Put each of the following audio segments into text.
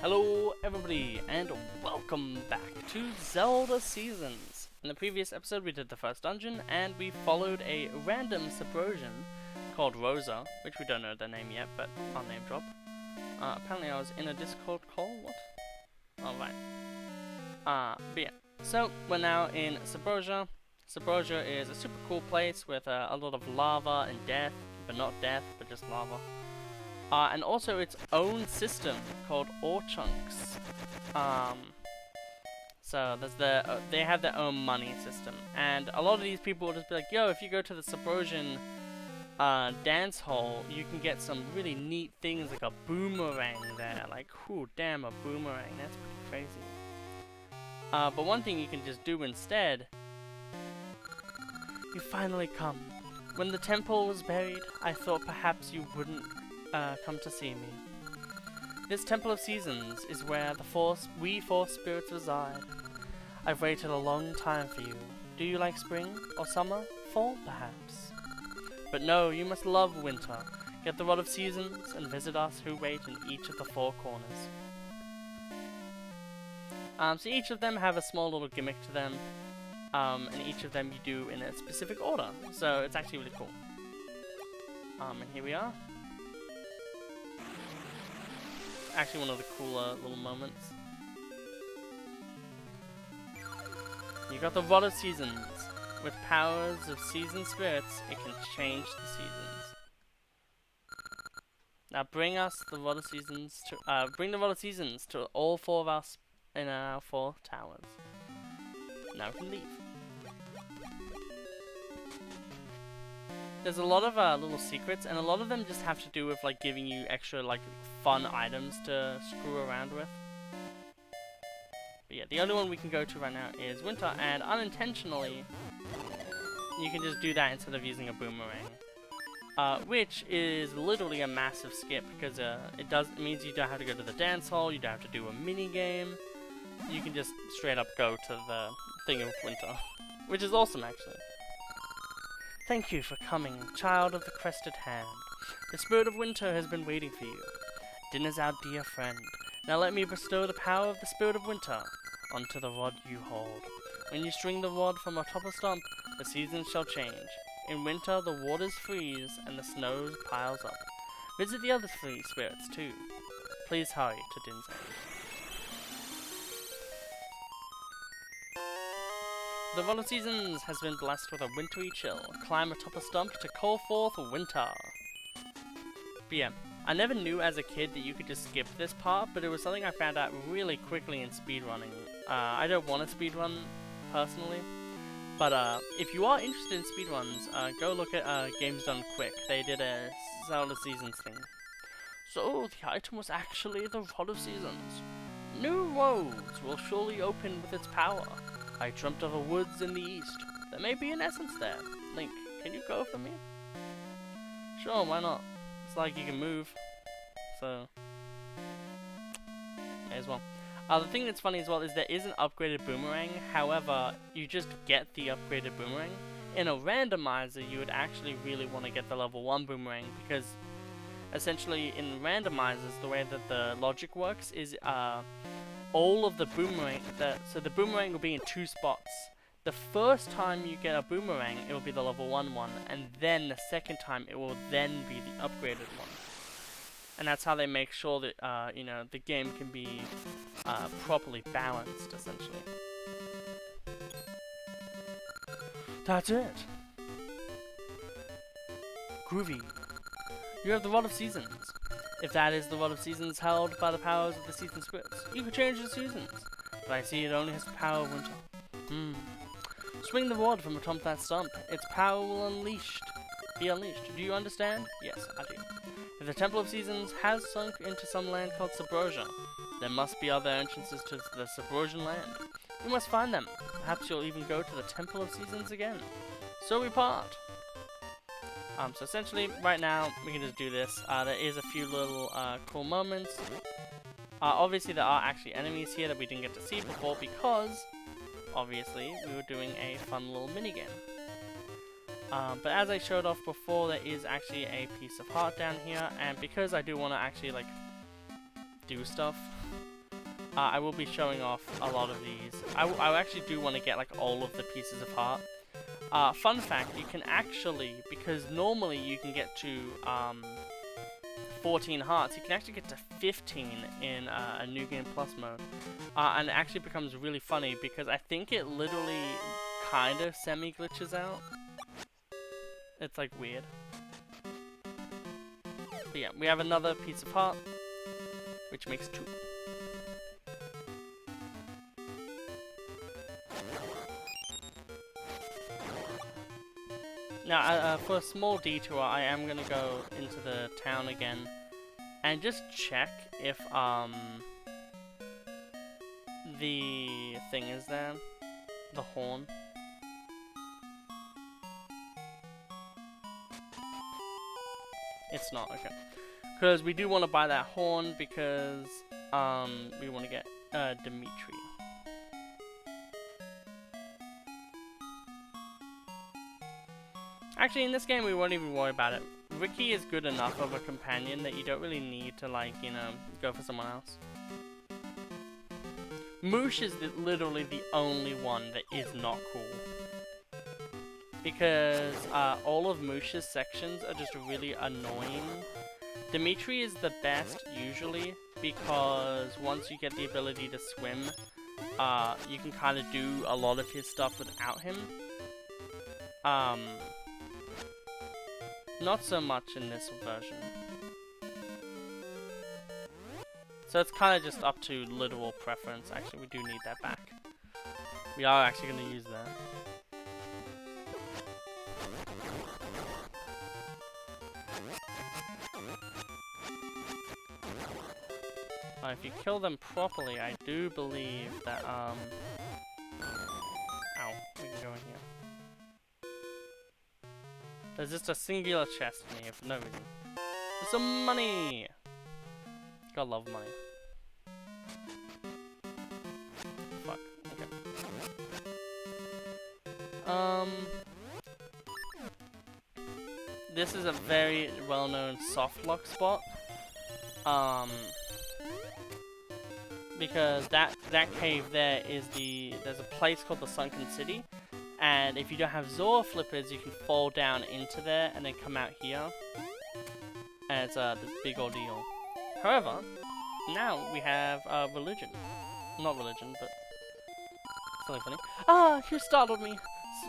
Hello everybody and welcome back to Zelda Seasons. In the previous episode we did the first dungeon and we followed a random Subrosian called Rosa, which we don't know their name yet, but I'll name drop. Apparently I was in a Discord call, what? Oh right. But yeah, so we're now in Subrosia. Subrosia is a super cool place with a lot of lava and death, but not death, but just lava. And also its own system called ore chunks. So there's they have their own money system, and a lot of these people will just be like, "Yo, if you go to the Subrosian dance hall, you can get some really neat things like a boomerang there." Like, whew, damn, a boomerang, that's pretty crazy. But one thing you can just do instead. You finally come. When the temple was buried, I thought perhaps you wouldn't come to see me. This Temple of Seasons is where we four spirits reside. I've waited a long time for you. Do you like spring or summer? Fall, perhaps? But no, you must love winter. Get the Rod of Seasons and visit us who wait in each of the four corners. So each of them have a small little gimmick to them, and each of them you do in a specific order. So it's actually really cool. And here we are. Actually one of the cooler little moments. You got the Rod of Seasons. With powers of seasoned spirits, it can change the seasons. Now bring us the Rod of Seasons to bring the Rod of Seasons to all four of us in our four towers. Now we can leave. There's a lot of little secrets, and a lot of them just have to do with like giving you extra like fun items to screw around with. But yeah, the only one we can go to right now is Winter, and unintentionally, you can just do that instead of using a boomerang, which is literally a massive skip because it means you don't have to go to the dance hall, you don't have to do a mini game. You can just straight up go to the thing of Winter, which is awesome actually. Thank you for coming, child of the crested hand. The spirit of winter has been waiting for you. Dinner's our dear friend. Now let me bestow the power of the spirit of winter onto the rod you hold. When you string the rod from atop a stump, the seasons shall change. In winter, the waters freeze and the snow piles up. Visit the other three spirits too. Please hurry to Din's End. The Rod of Seasons has been blessed with a wintry chill. Climb atop a stump to call forth winter. But yeah, I never knew as a kid that you could just skip this part, but it was something I found out really quickly in speedrunning. I don't want to speedrun personally, but if you are interested in speedruns, go look at Games Done Quick. They did a Zelda Seasons thing. So the item was actually the Rod of Seasons. New roads will surely open with its power. I dreamt of a woods in the east. There may be an essence there. Link, can you go for me? Sure, why not? It's like you can move. So, may as well. The thing that's funny as well is there is an upgraded boomerang. However, you just get the upgraded boomerang. In a randomizer, you would actually really want to get the level 1 boomerang because essentially in randomizers, the way that the logic works is all of the boomerang, so the boomerang will be in two spots. The first time you get a boomerang, it will be the level 1 one, and then the second time it will then be the upgraded one. And that's how they make sure that you know, the game can be properly balanced, essentially. That's it. Groovy. You have the Rod of Seasons. If that is the Rod of Seasons held by the powers of the season spirits, you can change the seasons. But I see it only has the power of winter. Swing the rod from atop that stump. Its power will be unleashed. Do you understand? Yes, I do. If the Temple of Seasons has sunk into some land called Subrosia, there must be other entrances to the Subrosian land. You must find them. Perhaps you'll even go to the Temple of Seasons again. So we part. So essentially, right now, we can just do this. There is a few little cool moments. Obviously, there are actually enemies here that we didn't get to see before because, obviously, we were doing a fun little minigame. But as I showed off before, there is actually a piece of heart down here, and because I do want to actually, like, do stuff, I will be showing off a lot of these. I actually do want to get like all of the pieces of heart. Fun fact, you can actually, because normally you can get to 14 hearts, you can actually get to 15 in a New Game Plus mode. And it actually becomes really funny because I think it literally kind of semi-glitches out. It's like weird. But yeah, we have another piece of heart, which makes 2. Now, for a small detour, I am gonna go into the town again and just check if the thing is there, the horn. It's not, okay. Because we do want to buy that horn because we want to get Dimitri. Actually, in this game, we won't even worry about it. Ricky is good enough of a companion that you don't really need to, like, you know, go for someone else. Moosh is literally the only one that is not cool. Because all of Moosh's sections are just really annoying. Dimitri is the best, usually, because once you get the ability to swim, you can kind of do a lot of his stuff without him. Not so much in this version. So it's kind of just up to literal preference. Actually, we do need that back. We are actually going to use that. If you kill them properly, I do believe that, ow, we can go in here. There's just a singular chest in here for no reason. There's some money! Gotta love money. Fuck, okay. This is a very well-known soft lock spot. Because that cave there is there's a place called the Sunken City, and if you don't have Zora flippers, you can fall down into there and then come out here, and it's this big ordeal. However, now we have religion. Not religion, but something funny. Ah, you startled me.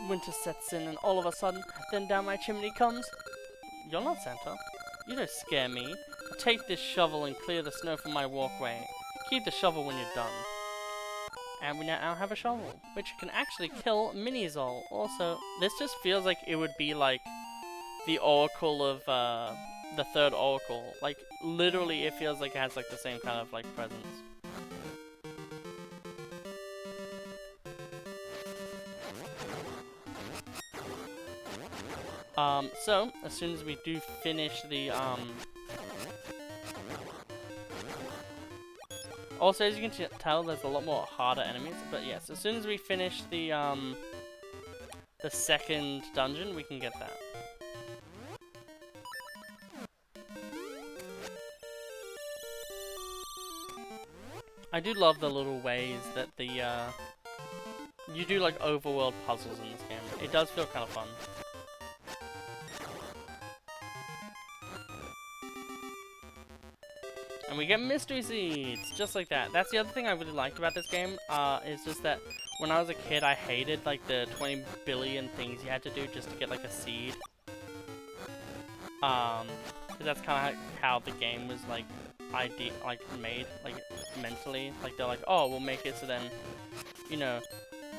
Winter sets in, and all of a sudden, then down my chimney comes. You're not Santa. You don't scare me. Take this shovel and clear the snow from my walkway. Keep the shovel when you're done. And we now have a shovel, which can actually kill Mini-Zol. Also, this just feels like it would be like the Oracle of the third Oracle. Like, literally, it feels like it has like the same kind of like presence. So as soon as we do finish the also, as you can tell, there's a lot more harder enemies, but yes, as soon as we finish the second dungeon, we can get that. I do love the little ways that the you do like overworld puzzles in this game. It does feel kind of fun. And we get mystery seeds, just like that. That's the other thing I really liked about this game, is just that when I was a kid, I hated like the 20 billion things you had to do just to get like a seed. Cause that's kind of how the game was like made, like mentally. Like they're like, oh, we'll make it so then, you know,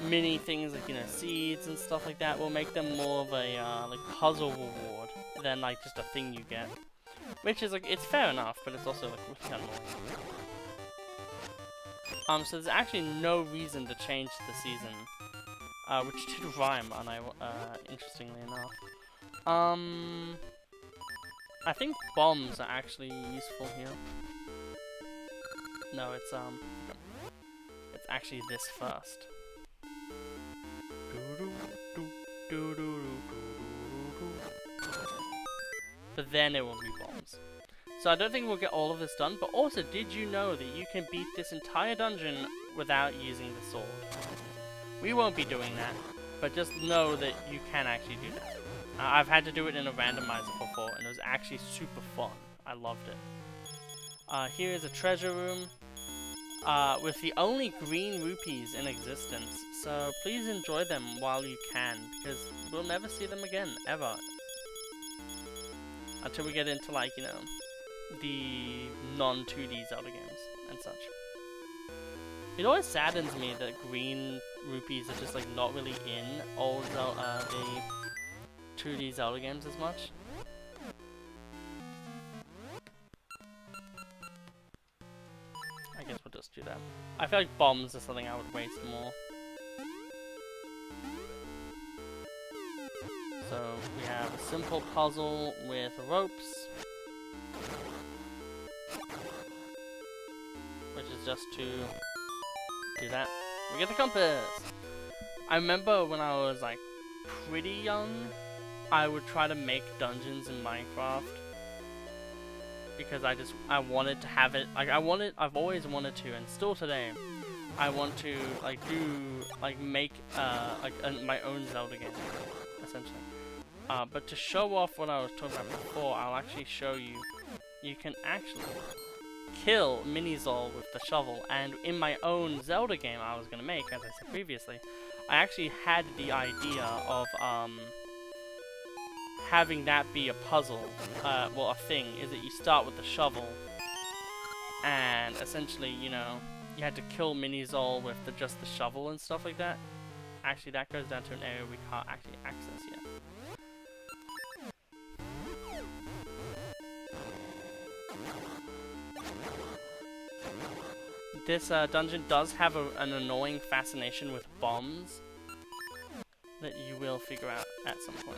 mini things like, you know, seeds and stuff like that. We'll make them more of a like puzzle reward than like just a thing you get. Which is like, it's fair enough, but it's also like really annoying. So there's actually no reason to change the season, which did rhyme, and interestingly enough. I think bombs are actually useful here. No, it's actually this first. But then it will be bombs. So I don't think we'll get all of this done, but also, did you know that you can beat this entire dungeon without using the sword? We won't be doing that, but just know that you can actually do that. I've had to do it in a randomizer before, and it was actually super fun. I loved it. Here is a treasure room with the only green rupees in existence, so please enjoy them while you can, because we'll never see them again, ever. Until we get into, like, you know, the non-2D Zelda games and such. It always saddens me that green rupees are just, like, not really in old the 2D Zelda games as much. I guess we'll just do that. I feel like bombs are something I would waste more. So we have a simple puzzle with ropes, which is just to do that. We get the compass! I remember when I was like pretty young, I would try to make dungeons in Minecraft because I wanted to have it, like I've always wanted to, and still today, I want to like make my own Zelda game, essentially. But to show off what I was talking about before, I'll actually show you. You can actually kill Mini-Zol with the shovel, and in my own Zelda game I was gonna make, as I said previously, I actually had the idea of having that be a puzzle. Well, a thing is that you start with the shovel, and essentially, you know, you had to kill Mini-Zol with just the shovel and stuff like that. Actually, that goes down to an area we can't actually access yet. This dungeon does have an annoying fascination with bombs that you will figure out at some point.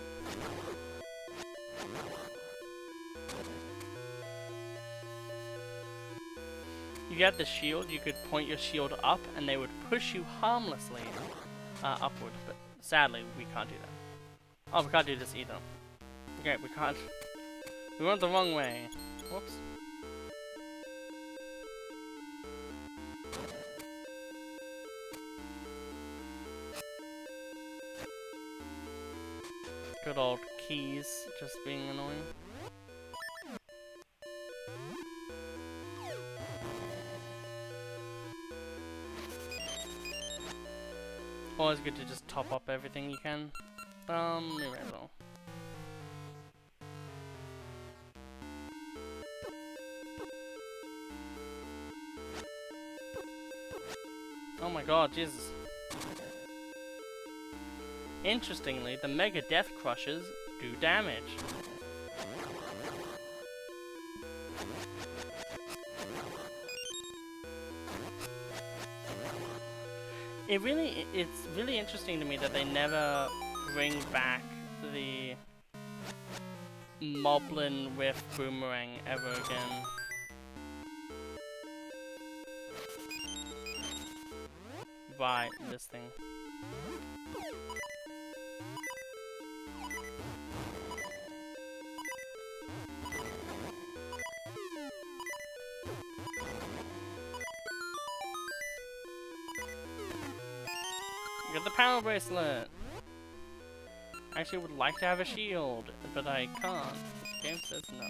You get the shield, you could point your shield up and they would push you harmlessly upward, but sadly we can't do that. Oh, we can't do this either. Okay, we can't. We went the wrong way. Whoops. Good old keys just being annoying. Always good to just top up everything you can. We might as well. Oh my god, Jesus. Interestingly, the Mega Death Crushers do damage. It's really interesting to me that they never bring back the Moblin with Boomerang ever again. Right, this thing. Get the power bracelet! I actually would like to have a shield, but I can't. The game says no.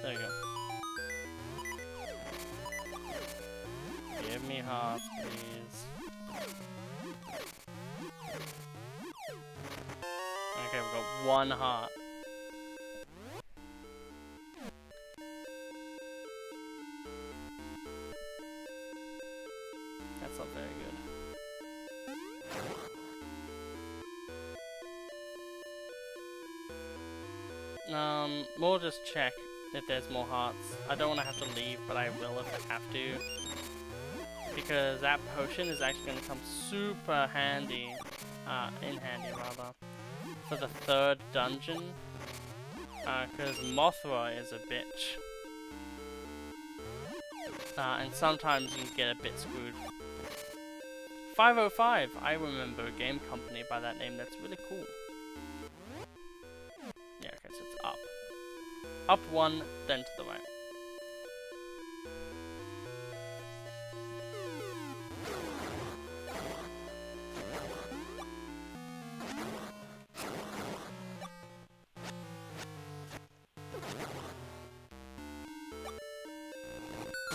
There you go. Give me hearts, please. Okay, we've got one heart. That's not very good. We'll just check if there's more hearts. I don't want to have to leave, but I will if I have to. because that potion is actually going to come super handy, rather, for the third dungeon, because Mothra is a bitch. And sometimes you can get a bit screwed. 505, I remember a game company by that name that's really cool. Yeah, okay, so it's up. Up one, then to the right.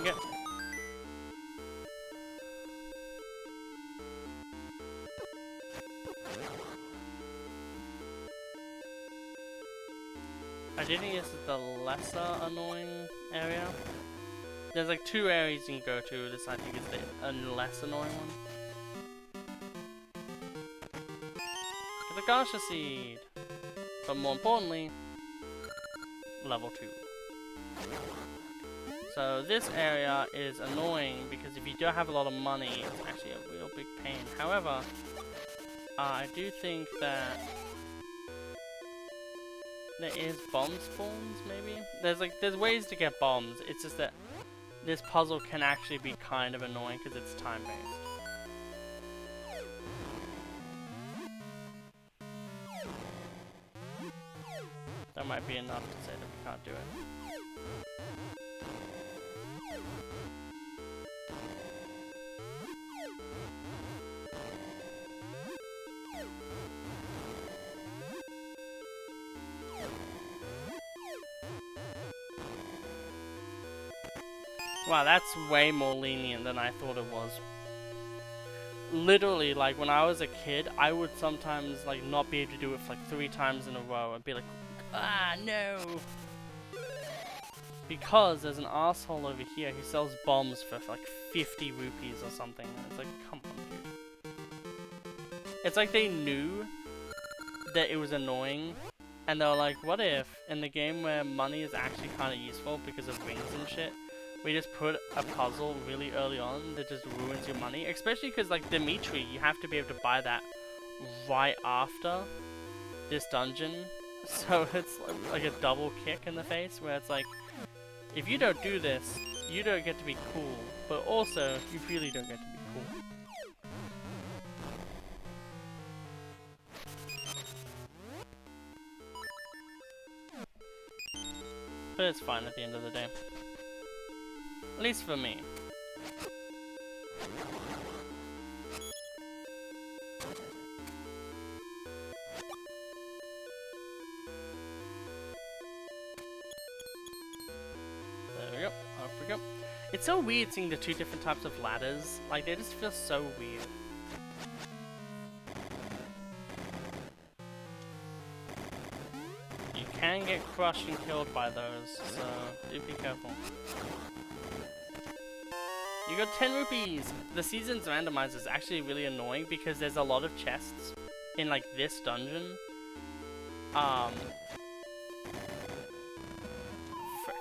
Okay. I do think this is the lesser annoying area. There's like two areas you can go to. This I think is the less annoying one. Get the Garsha Seed! But more importantly, level 2. So this area is annoying because if you don't have a lot of money, it's actually a real big pain. However, I do think that there is bomb spawns, maybe? There's ways to get bombs, it's just that this puzzle can actually be kind of annoying because it's time-based. That might be enough to say that we can't do it. Wow, that's way more lenient than I thought it was. Literally, like, when I was a kid, I would sometimes, like, not be able to do it for, like, 3 times in a row. I'd be like, ah, no! Because there's an asshole over here who sells bombs for like, 50 rupees or something. It's like, come on, dude. It's like they knew that it was annoying, and they were like, what if, in the game where money is actually kind of useful because of rings and shit, we just put a puzzle really early on that just ruins your money. Especially because, like, Dimitri, you have to be able to buy that right after this dungeon. So it's like a double kick in the face, where it's like, if you don't do this, you don't get to be cool. But also, you really don't get to be cool. But it's fine at the end of the day. At least for me. There we go. Off we go. It's so weird seeing the 2 different types of ladders. Like, they just feel so weird. You can get crushed and killed by those, so do be careful. You got 10 rupees! The Seasons randomizer is actually really annoying because there's a lot of chests in, like, this dungeon. Frick.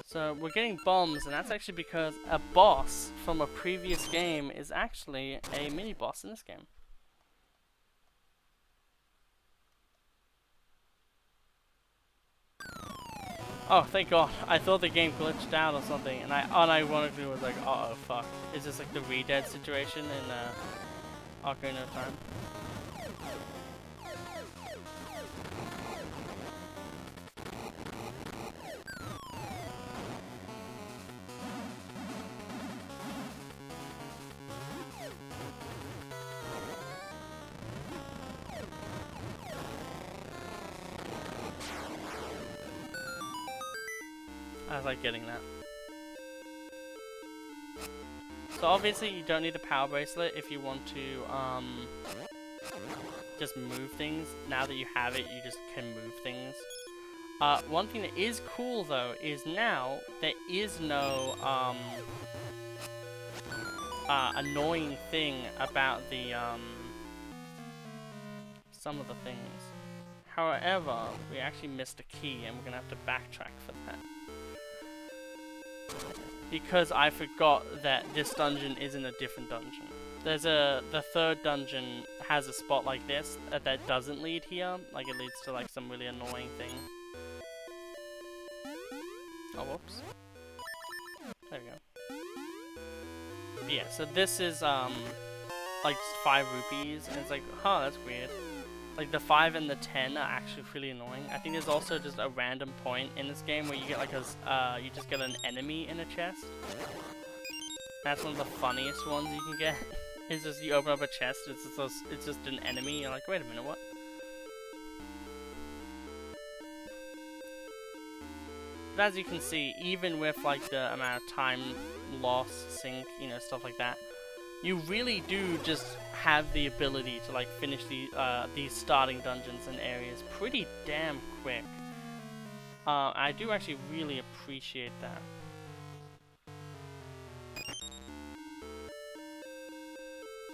So we're getting bombs, and that's actually because a boss from a previous game is actually a mini boss in this game. Oh, thank God. I thought the game glitched out or something, and I unironically was like, uh oh, fuck. Is this like the re-dead situation in Ocarina of Time? I was like getting that. So obviously you don't need the power bracelet if you want to just move things. Now that you have it, you just can move things. One thing that is cool though is now there is no annoying thing about the some of the things. However, we actually missed a key and we're gonna have to backtrack for that. Because I forgot that this dungeon is in a different dungeon. The third dungeon has a spot like this that doesn't lead here. Like it leads to like some really annoying thing. Oh, whoops. There we go. But yeah, so this is like 5 rupees and it's like, huh, that's weird. Like the 5 and the 10 are actually really annoying. I think there's also just a random point in this game where you get like you just get an enemy in a chest. That's one of the funniest ones you can get. It's just you open up a chest, it's just an enemy. You're like, wait a minute, what? But as you can see, even with like the amount of time lost, sync, you know, stuff like that, you really do just have the ability to like finish these starting dungeons and areas pretty damn quick. I do actually really appreciate that.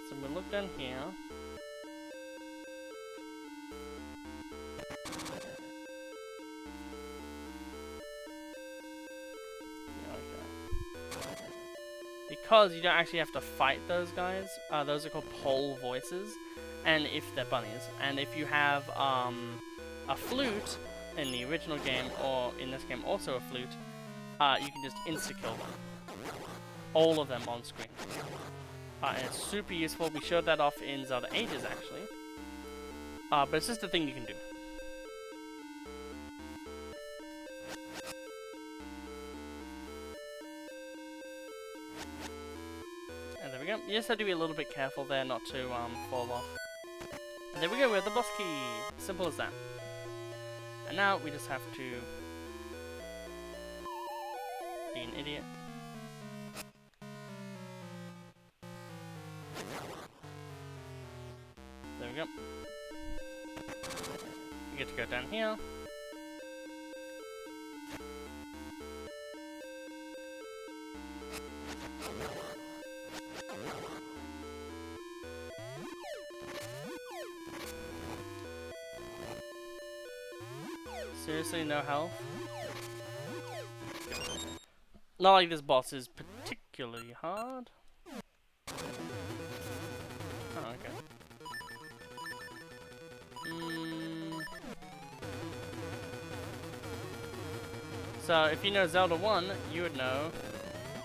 So we look down here. Because you don't actually have to fight those guys. Those are called pole voices, and if they're bunnies, and if you have a flute in the original game, or in this game also a flute, you can just insta-kill them. All of them on screen. And it's super useful. We showed that off in Zelda Ages actually. But it's just a thing you can do. And there we go. You just have to be a little bit careful there not to fall off. And there we go, we have the boss key. Simple as that. And now we just have to be an idiot. There we go. We get to go down here. Seriously, no health? Not like this boss is particularly hard. Oh, okay. So, if you know Zelda 1, you would know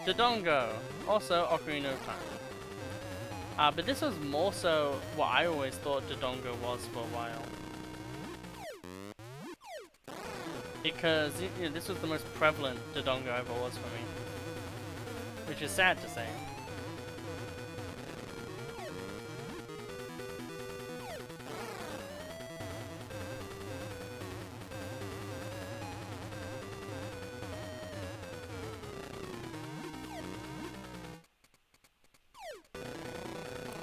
Dodongo, also Ocarina of Time. But this was more so what I always thought Dodongo was for a while. Because you know, this was the most prevalent Dodongo ever was for me. Which is sad to say.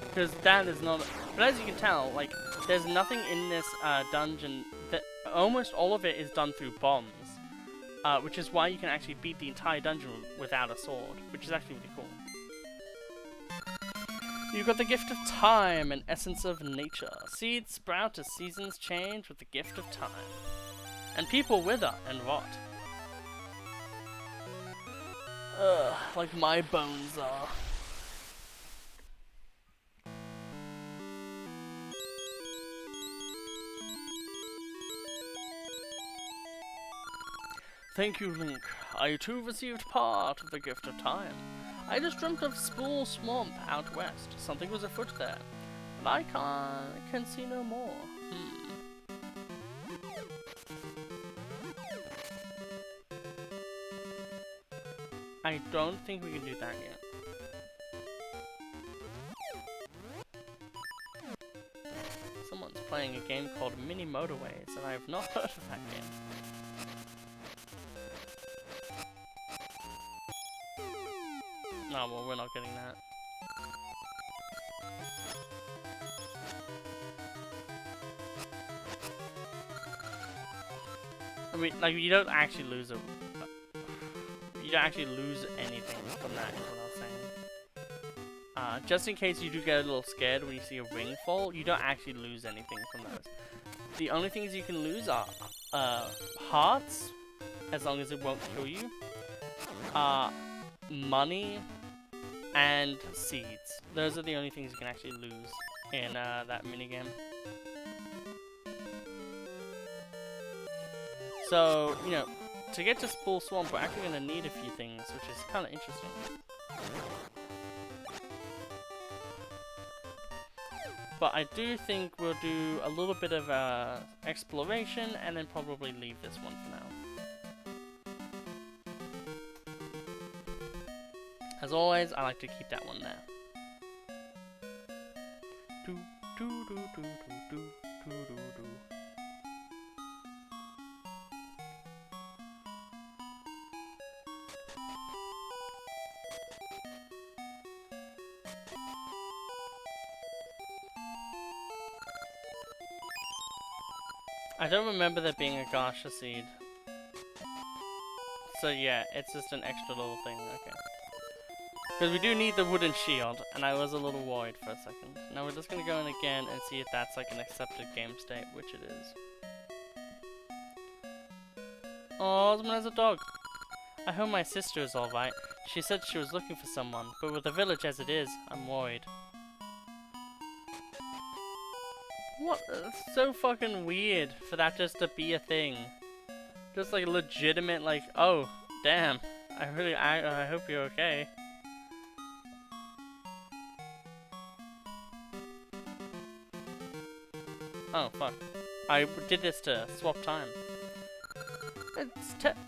Because that is not... But as you can tell, like, there's nothing in this dungeon that... Almost all of it is done through bombs. Which is why you can actually beat the entire dungeon without a sword. Which is actually really cool. You've got the gift of time and essence of nature. Seeds sprout as seasons change with the gift of time. And people wither and rot. Ugh, like my bones are. Thank you, Link. I too received part of the gift of time. I just dreamt of Spool Swamp out west. Something was afoot there, but I can see no more. I don't think we can do that yet. Someone's playing a game called Mini Motorways, and I have not heard of that game. No, well, we're not getting that. mean, like, you don't actually lose you don't actually lose anything from that, is what I was saying. Just in case you do get a little scared when you see a ring fall, you don't actually lose anything from those. The only things you can lose are hearts, as long as it won't kill you, money, and seeds. Those are the only things you can actually lose in that minigame. So, you know, to get to Spool Swamp, we're actually going to need a few things, which is kind of interesting. But I do think we'll do a little bit of exploration and then probably leave this one for now. As always, I like to keep that one there. Do, do, do, do, do, do, do, do, do. I don't remember there being a Garsha seed. So yeah, it's just an extra little thing, okay. Because we do need the wooden shield, and I was a little worried for a second. Now we're just gonna go in again and see if that's like an accepted game state, which it is. Oh, Osman has a dog. I hope my sister is alright. She said she was looking for someone, but with the village as it is, I'm worried. What? It's so fucking weird for that just to be a thing. Just like legitimate, like, oh, damn. I hope you're okay. Oh, fuck. I did this to swap time.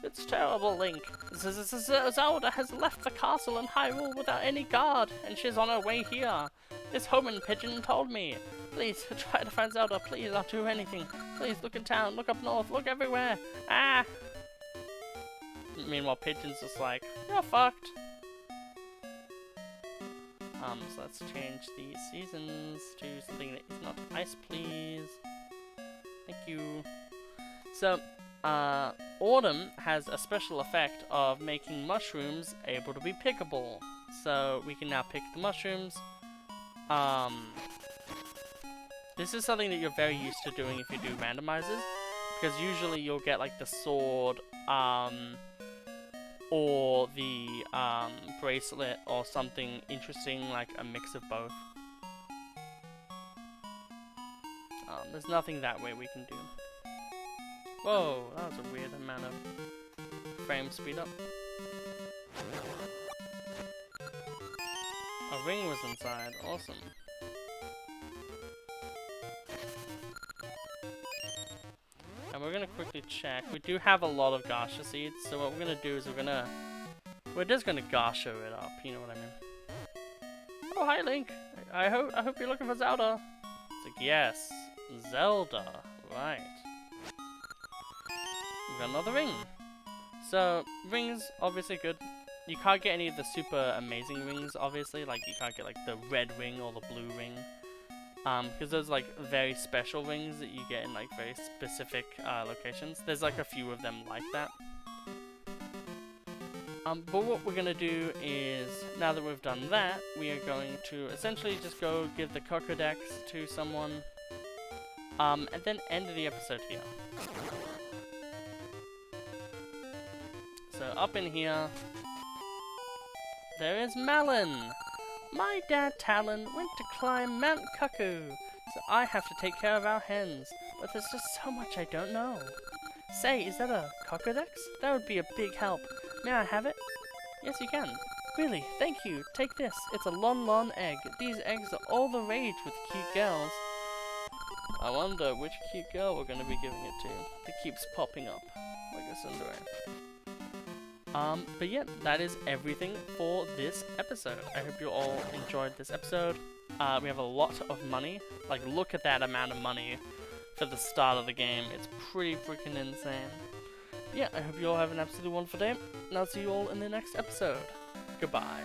It's terrible, Link. Zelda has left the castle in Hyrule without any guard, and she's on her way here. This homing pigeon told me. Please, try to find Zelda. Please, I'll do anything. Please, look in town, look up north, look everywhere. Ah! Meanwhile, Pigeon's just like, you're fucked. So let's change the seasons to something that is not ice, please. Thank you. So, Autumn has a special effect of making mushrooms able to be pickable. So, we can now pick the mushrooms. This is something that you're very used to doing if you do randomizers, because usually you'll get like the sword, or the bracelet, or something interesting like a mix of both. There's nothing that way we can do. Whoa, that was a weird amount of frame speed up. A ring was inside, awesome. And we're gonna quickly check. We do have a lot of Garsha seeds, so what we're gonna do is we're just gonna Garsha it up, you know what I mean. Oh, hi Link! I hope you're looking for Zelda! It's like, yes, Zelda, right. We've got another ring. So, rings, obviously good. You can't get any of the super amazing rings, obviously, like you can't get like the red ring or the blue ring. Because those like very special rings that you get in like very specific locations. There's like a few of them like that. But what we're gonna do is, now that we've done that, we are going to essentially just go give the Cocodex to someone, and then end the episode here. So up in here, there is Malin. My dad Talon went to climb Mount Cuckoo, so I have to take care of our hens. But there's just so much I don't know. Say, is that a Cocodex? That would be a big help. May I have it? Yes, you can. Really, thank you. Take this. It's a Lon Lon egg. These eggs are all the rage with cute girls. I wonder which cute girl we're going to be giving it to. That keeps popping up like a Cinderella. But yeah, that is everything for this episode. I hope you all enjoyed this episode. We have a lot of money. Like, look at that amount of money for the start of the game. It's pretty freaking insane. But yeah, I hope you all have an absolutely wonderful day, and I'll see you all in the next episode. Goodbye.